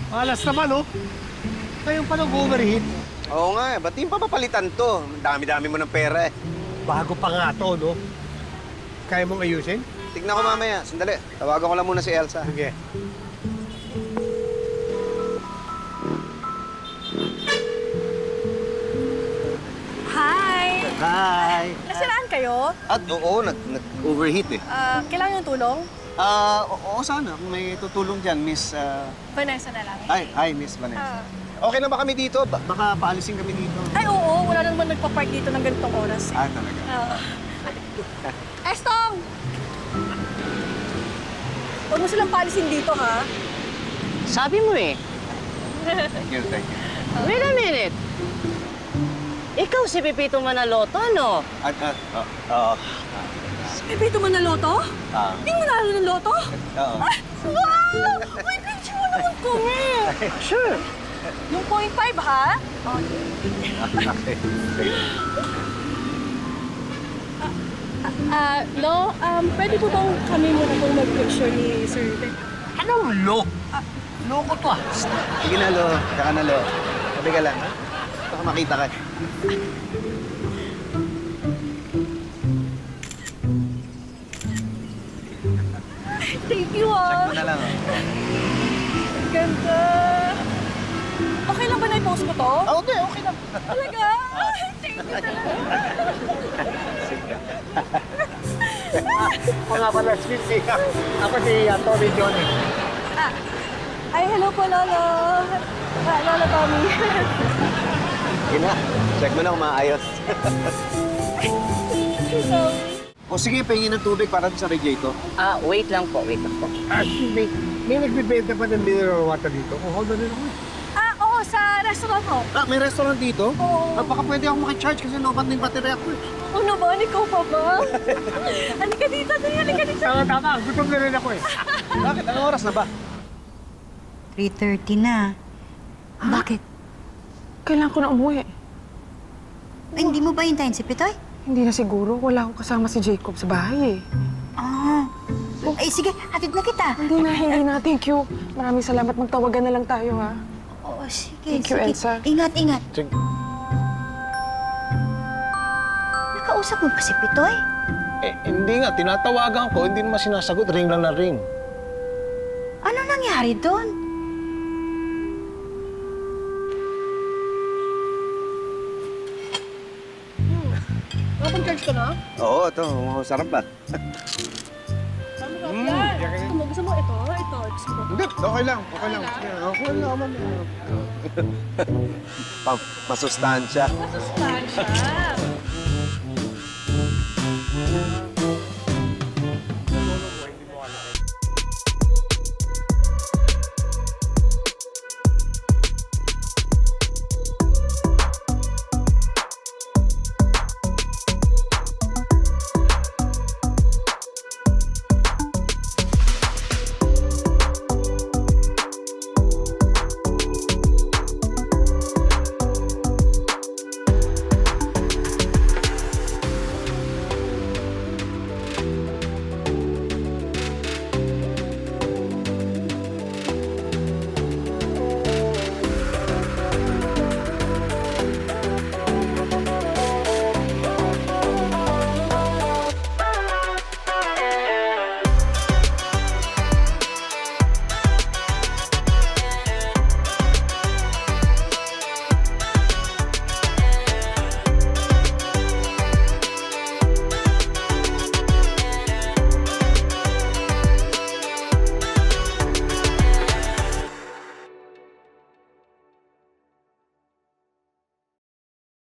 Malas naman, oh. Kayong pa nag-overheat. Oo nga, ba't yung papapalitan to? Ang dami-dami mo ng pera eh. Bago pa nga to, no? Kaya mong ayusin? Tignan ko mamaya, sandali. Tawagan ko lang muna si Elsa. Sige. Hi! Hi! Nasiraan kayo? At oo, nag-overheat eh. Kailangan yung tulong? Oo sana. Kung may tutulong dyan, Miss... Vanessa na lang. Hi, Miss Vanessa. Okay na ba kami dito? Baka paalisin kami dito. Ay, oo. Wala na naman nagpa-park dito ng ganitong oras. Talaga? Estong! Huwag mo silang paalisin dito, ha? Sabi mo eh. Thank you. Wait a minute. Ikaw si Pepito Manaloto, ano? Si Pepito Manaloto? Hindi mo nanalo ng loto? Oo. Ay, wow! Uy, picture mo naman kami! Sure. Yung 0.5, ha? No, pwede po bang kami muna pong mag-picture ni Sir Vic? Anong lo? Loko to, ah. Sige na, Lo. Tsaka na, Lo. Sabi ka lang, ha? Baka makita ka. Thank you, Check mo na lang, oh. Ganda. Okay lang ba na i-post ko to? Okay lang. Talaga? Thank you talaga. Ako nga pala, sweet. Ako si Tommy Johnny. Ay, hello po, Lolo. Lolo Tommy. Sige na. Check mo na kung maayos. Sorry. O sige, pahingin ng tubig para sa radiator. Wait lang po. May nagbibenta pa ng mineral water dito. Hold on din ako. Oo, sa restaurant ko. May restaurant dito? Oo. Baka pwede ako makicharge kasi lobat na yung battery ako eh. Ano ba? Ikaw pa ba? Halika dito, halika dito. Tama. Gutom na rin ako eh. Bakit? Anong oras na ba? 3:30 na. Bakit? Kailangan ko na umuwi. Ay, hindi mo ba hintayin si Pitoy? Hindi na siguro. Wala akong kasama si Jacob sa bahay eh. Ay, sige, hatid na kita. Hindi na. Thank you. Maraming salamat. Magtawagan na lang tayo, ha? Oo, sige, Thank you, sige. Elsa. Ingat. Sige. Nakausap mo pa si Pitoy? Hindi nga. Tinatawagan ko. Hindi naman sinasagot. Ring lang na ring. Ano nangyari doon? Nakapag-charge ka na? Oo, ito. Sarap ba? Sabi ko, yan. Gusto mo ito? Gusto mo. Hindi, okay lang. Okay lang. Masustansya. Masustansya.